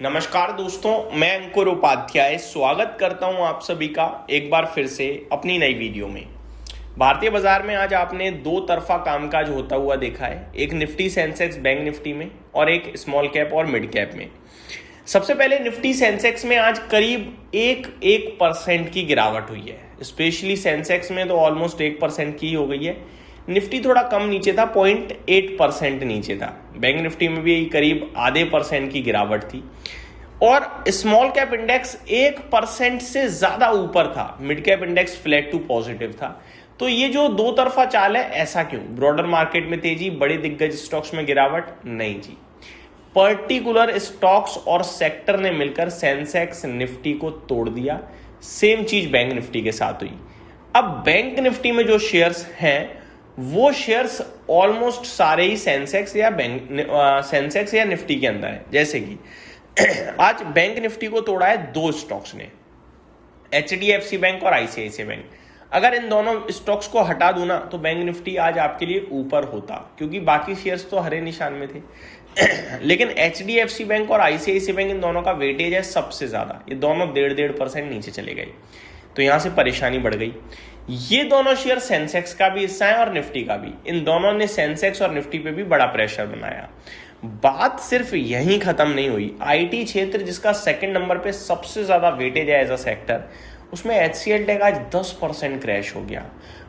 नमस्कार दोस्तों, मैं अंकुर उपाध्याय स्वागत करता हूं आप सभी का एक बार फिर से अपनी नई वीडियो में। भारतीय बाजार में आज आपने दो तरफा कामकाज होता हुआ देखा है, एक निफ्टी सेंसेक्स बैंक निफ्टी में और एक स्मॉल कैप और मिड कैप में। सबसे पहले निफ्टी सेंसेक्स में आज करीब एक परसेंट की गिरावट हुई है। स्पेशली सेंसेक्स में तो ऑलमोस्ट 1% की हो गई है। निफ्टी थोड़ा कम नीचे था, 0.8% नीचे था। बैंक निफ्टी में भी करीब आधे % की गिरावट थी और स्मॉल कैप इंडेक्स 1% से ज्यादा ऊपर था। Mid cap index flat to positive था। तो ये जो दो तरफा चाल है, ऐसा क्यों? ब्रॉडर मार्केट में तेजी, बड़े दिग्गज स्टॉक्स में गिरावट? नहीं जी, पर्टिकुलर स्टॉक्स और सेक्टर ने मिलकर सेंसेक्स निफ्टी को तोड़ दिया। सेम चीज बैंक निफ्टी के साथ हुई। अब बैंक निफ्टी में जो शेयर्स हैं वो शेयर्स ऑलमोस्ट सारे ही सेंसेक्स या निफ्टी के अंदर है। जैसे कि आज बैंक निफ्टी को तोड़ा है दो स्टॉक्स ने, HDFC बैंक और ICICI बैंक। अगर इन दोनों स्टॉक्स को हटा दूं ना तो बैंक निफ्टी आज आपके लिए ऊपर होता, क्योंकि बाकी शेयर्स तो हरे निशान में थे। लेकिन HDFC बैंक और ICICI बैंक, इन दोनों का वेटेज है सबसे ज्यादा। ये दोनों 1.5% नीचे चले गए, तो यहां से परेशानी बढ़ गई। ये दोनों शेयर सेंसेक्स का भी हिस्सा है और निफ्टी का भी। इन दोनों ने सेंसेक्स और निफ्टी पे भी बड़ा प्रेशर बनाया। बात सिर्फ यहीं खत्म नहीं हुई। आईटी क्षेत्र, जिसका सेकंड नंबर पे सबसे ज्यादा वेटेज है एज अ सेक्टर, उसमें HCL टेक आज 10% क्रैश हो गया।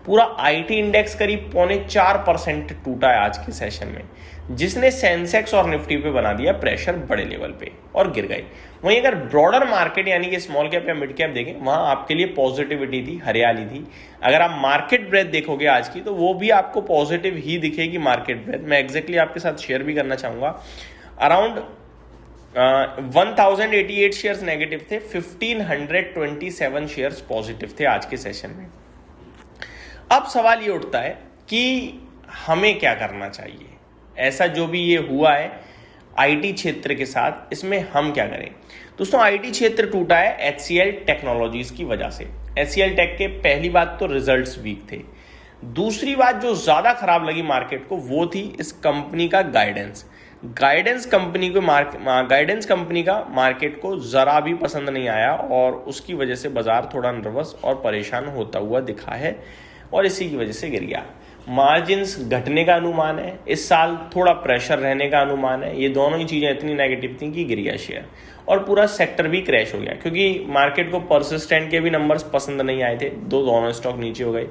पूरा आईटी इंडेक्स करीब 0.4% टूटा है आज के सेशन में, जिसने सेंसेक्स और निफ्टी पे बना दिया प्रेशर बड़े लेवल पे और गिर गए। वहीं अगर ब्रॉडर मार्केट यानी कि स्मॉल कैप या मिड कैप देखें, वहां आपके लिए पॉजिटिविटी थी, हरियाली थी। अगर आप मार्केट ब्रेथ देखोगे आज की, तो वो भी आपको पॉजिटिव ही दिखेगी। मार्केट ब्रेथ मैं एग्जैक्टली आपके साथ शेयर भी करना चाहूंगा। अराउंड 1088 शेयर्स नेगेटिव थे, 1527 शेयर्स पॉजिटिव थे आज के सेशन में। अब सवाल ये उठता है कि हमें क्या करना चाहिए। ऐसा जो भी ये हुआ है आईटी क्षेत्र के साथ, इसमें हम क्या करें? दोस्तों, आईटी क्षेत्र टूटा है HCL टेक्नोलॉजीज की वजह से। HCL टेक के पहली बात तो रिजल्ट्स वीक थे। दूसरी बात जो ज्यादा खराब लगी मार्केट को, वो थी इस कंपनी का गाइडेंस कंपनी का मार्केट को जरा भी पसंद नहीं आया और उसकी वजह से बाजार थोड़ा नर्वस और परेशान होता हुआ दिखा है और इसी की वजह से गिर गया। मार्जिन्स घटने का अनुमान है, इस साल थोड़ा प्रेशर रहने का अनुमान है। ये दोनों ही चीजें इतनी नेगेटिव थी कि गिर गया शेयर और पूरा सेक्टर भी क्रैश हो गया, क्योंकि मार्केट को परसिस्टेंट के भी नंबर्स पसंद नहीं आए थे। दोनों स्टॉक नीचे हो गए।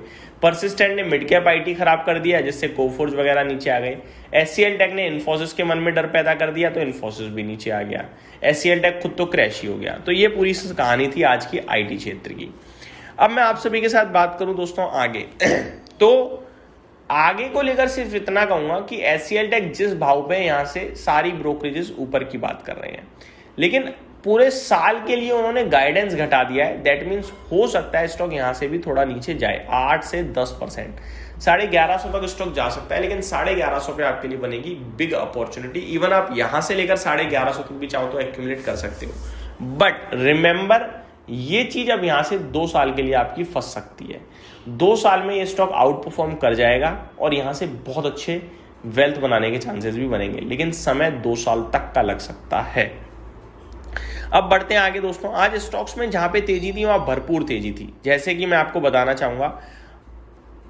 परसिस्टेंट ने मिड कैप आईटी खराब कर दिया, जिससे कोफोर्ज वगैरह नीचे आ गए। HCL टेक ने इन्फोसिस के मन में डर पैदा कर दिया, तो इन्फोसिस भी नीचे आ गया। HCL टेक खुद तो क्रैश ही हो गया। तो ये पूरी कहानी थी आज की आईटी क्षेत्र की। अब मैं आप सभी के साथ बात करूं दोस्तों आगे तो आगे को लेकर सिर्फ इतना कहूंगा कि HCL टेक जिस भाव पे यहां से सारी ब्रोकरेजेस ऊपर की बात कर रहे हैं, लेकिन पूरे साल के लिए उन्होंने गाइडेंस घटा दिया है। दैट मीन्स हो सकता है स्टॉक यहां से भी थोड़ा नीचे जाए, 8 से 10%। 1150 तक स्टॉक जा सकता है, लेकिन 1150 पे आपके लिए बनेगी बिग अपॉर्चुनिटी। इवन आप यहां से लेकर 1150 तक भी चाहो तो एक्यूमुलेट कर सकते हो। बट रिमेंबर, ये चीज अब यहां से 2 साल के लिए आपकी फंस सकती है। 2 साल में ये स्टॉक आउट परफॉर्म कर जाएगा और यहां से बहुत अच्छे वेल्थ बनाने के चांसेस भी बनेंगे, लेकिन समय 2 साल तक का लग सकता है। अब बढ़ते हैं आगे दोस्तों। आज स्टॉक्स में जहां पे तेजी थी वहां भरपूर तेजी थी। जैसे कि मैं आपको बताना चाहूंगा,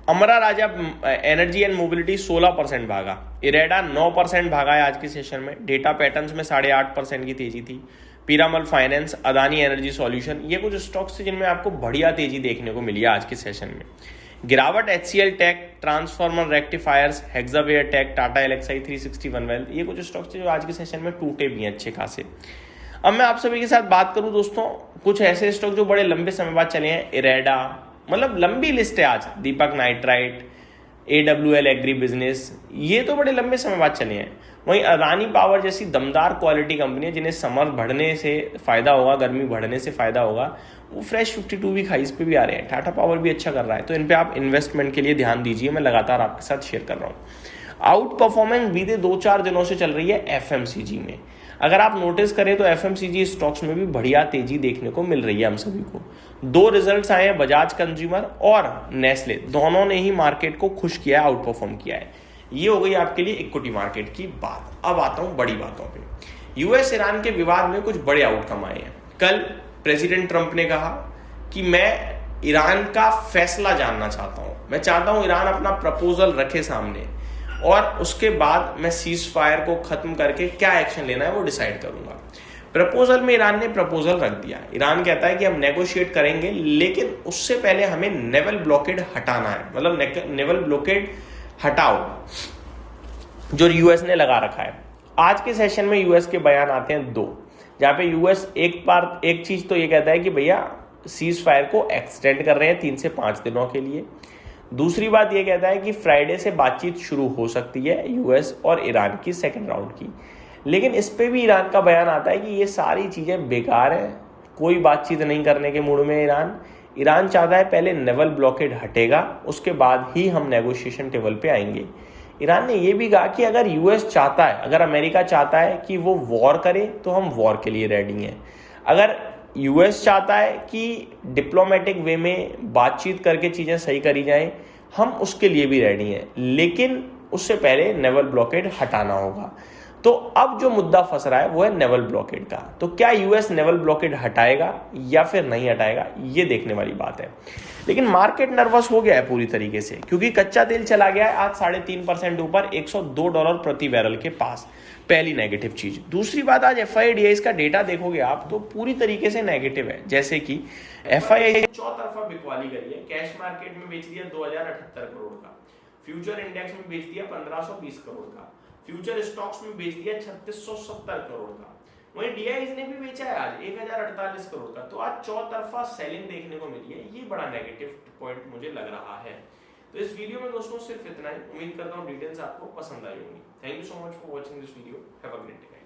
अमरा राजा एनर्जी एंड मोबिलिटी 16% भागा, इरेडा 9% भागा है आज के सेशन में। डेटा पैटर्न्स में 8.5% की तेजी थी। Piramal finance, Adani energy solution, ये कुछ स्टॉक्स थे जिनमें आपको बढ़िया तेजी देखने को मिली आज के सेशन में। गिरावट HCL tech, transformer rectifiers, Hexaware tech, Tata Elxsi, 361 wealth, ये कुछ स्टॉक्स थे जो आज के सेशन में टूटे भी हैं अच्छे खासे। अब मैं आप सभी के साथ बात करूं दोस्तों, कुछ ऐसे स्टॉक जो बड़े लंबे समय बाद चले हैं। इरेडा, मतलब लंबी लिस्ट है आज। दीपक नाइट्राइट, AWL एग्री बिजनेस, ये तो बड़े लंबे समय बाद चले हैं। वहीं अदानी पावर जैसी दमदार क्वालिटी कंपनी है, जिन्हें समर बढ़ने से फायदा होगा, गर्मी बढ़ने से फायदा होगा, वो फ्रेश 52 वीक हाइस पे भी आ रहे हैं। टाटा पावर भी अच्छा कर रहा है, तो इन पे आप इन्वेस्टमेंट के लिए ध्यान दीजिए। मैं लगातार आपके साथ शेयर कर रहा हूँ। आउट परफॉर्मेंस बीते 2-4 दिनों से चल रही है FMCG में। अगर आप नोटिस करें तो FMCG स्टॉक्स में भी बढ़िया तेजी देखने को मिल रही है हम सभी को। 2 रिजल्ट्स आए हैं, बजाज कंज्यूमर और नेस्ले, दोनों ने ही मार्केट को खुश किया है, आउट परफॉर्म किया है। ये हो गई आपके लिए इक्विटी मार्केट की बात। अब आता हूं बड़ी बातों पे। यूएस ईरान के विवाद में कुछ बड़े आउटकम आए हैं। कल प्रेसिडेंट ट्रंप ने कहा कि मैं ईरान का फैसला जानना चाहता हूं, मैं चाहता हूं ईरान अपना प्रपोजल रखे सामने और उसके बाद मैं सीज फायर को खत्म करके क्या एक्शन लेना है वो डिसाइड करूंगा। प्रपोजल में ईरान ने प्रपोजल रख दिया। ईरान कहता है कि हम नेगोशिएट करेंगे, लेकिन उससे पहले हमें नेवल ब्लॉकेड हटाना है, मतलब नेवल ब्लॉकेड हटाओ जो यूएस ने लगा रखा है। आज के सेशन में यूएस के बयान आते हैं दो, जहां पे यूएस एक चीज तो ये कहता है कि भैया सीज फायर को एक्सटेंड कर रहे हैं 3 से 5 दिनों के लिए। दूसरी बात ये कहता है कि फ्राइडे से बातचीत शुरू हो सकती है यूएस और ईरान की सेकंड राउंड की। लेकिन इस पे भी ईरान का बयान आता है कि ये सारी चीजें बेकार है, कोई बातचीत नहीं करने के मूड में ईरान चाहता है पहले नेवल ब्लॉकेड हटेगा, उसके बाद ही हम नेगोशिएशन टेबल पे आएंगे। ईरान ने यह भी कहा कि अगर यूएस चाहता है, अगर अमेरिका चाहता है कि वो वॉर करे तो हम वॉर के लिए रेडी हैं। अगर यूएस चाहता है कि डिप्लोमेटिक वे में बातचीत करके चीजें सही करी जाएं, हम उसके लिए भी रेडी हैं, लेकिन उससे पहले नेवल ब्लॉकेड हटाना होगा। तो अब जो मुद्दा फंस रहा है वो है नेवल ब्लॉकेड का। तो क्या यूएस नेवल ब्लॉकेड हटाएगा या फिर नहीं हटाएगा, ये देखने वाली बात है। लेकिन मार्केट नर्वस हो गया है पूरी तरीके से, क्योंकि कच्चा तेल चला गया है आज 3.5% ऊपर $102 प्रति बैरल के पास। पहली नेगेटिव चीज। दूसरी बात, आज FIDIs का डेटा देखोगे आप तो पूरी तरीके से नेगेटिव है। जैसे कि FII चौतरफा बिकवाली करी है। कैश मार्केट में बेच दिया 2078 करोड़ का, फ्यूचर इंडेक्स में बेच दिया 1520 करोड़ का, फ्यूचर स्टॉक्स में बेच दिया 3670 करोड़ का। वहीं DIs ने भी बेचा है आज 1048 करोड़ का। तो आज चौतरफा सेलिंग देखने को मिली है, ये बड़ा नेगेटिव पॉइंट मुझे लग रहा है। तो इस वीडियो में दोस्तों सिर्फ इतना ही। उम्मीद करता हूँ डिटेल्स आपको पसंद आई होंगी। Thank you so much for watching this video. Have a great day.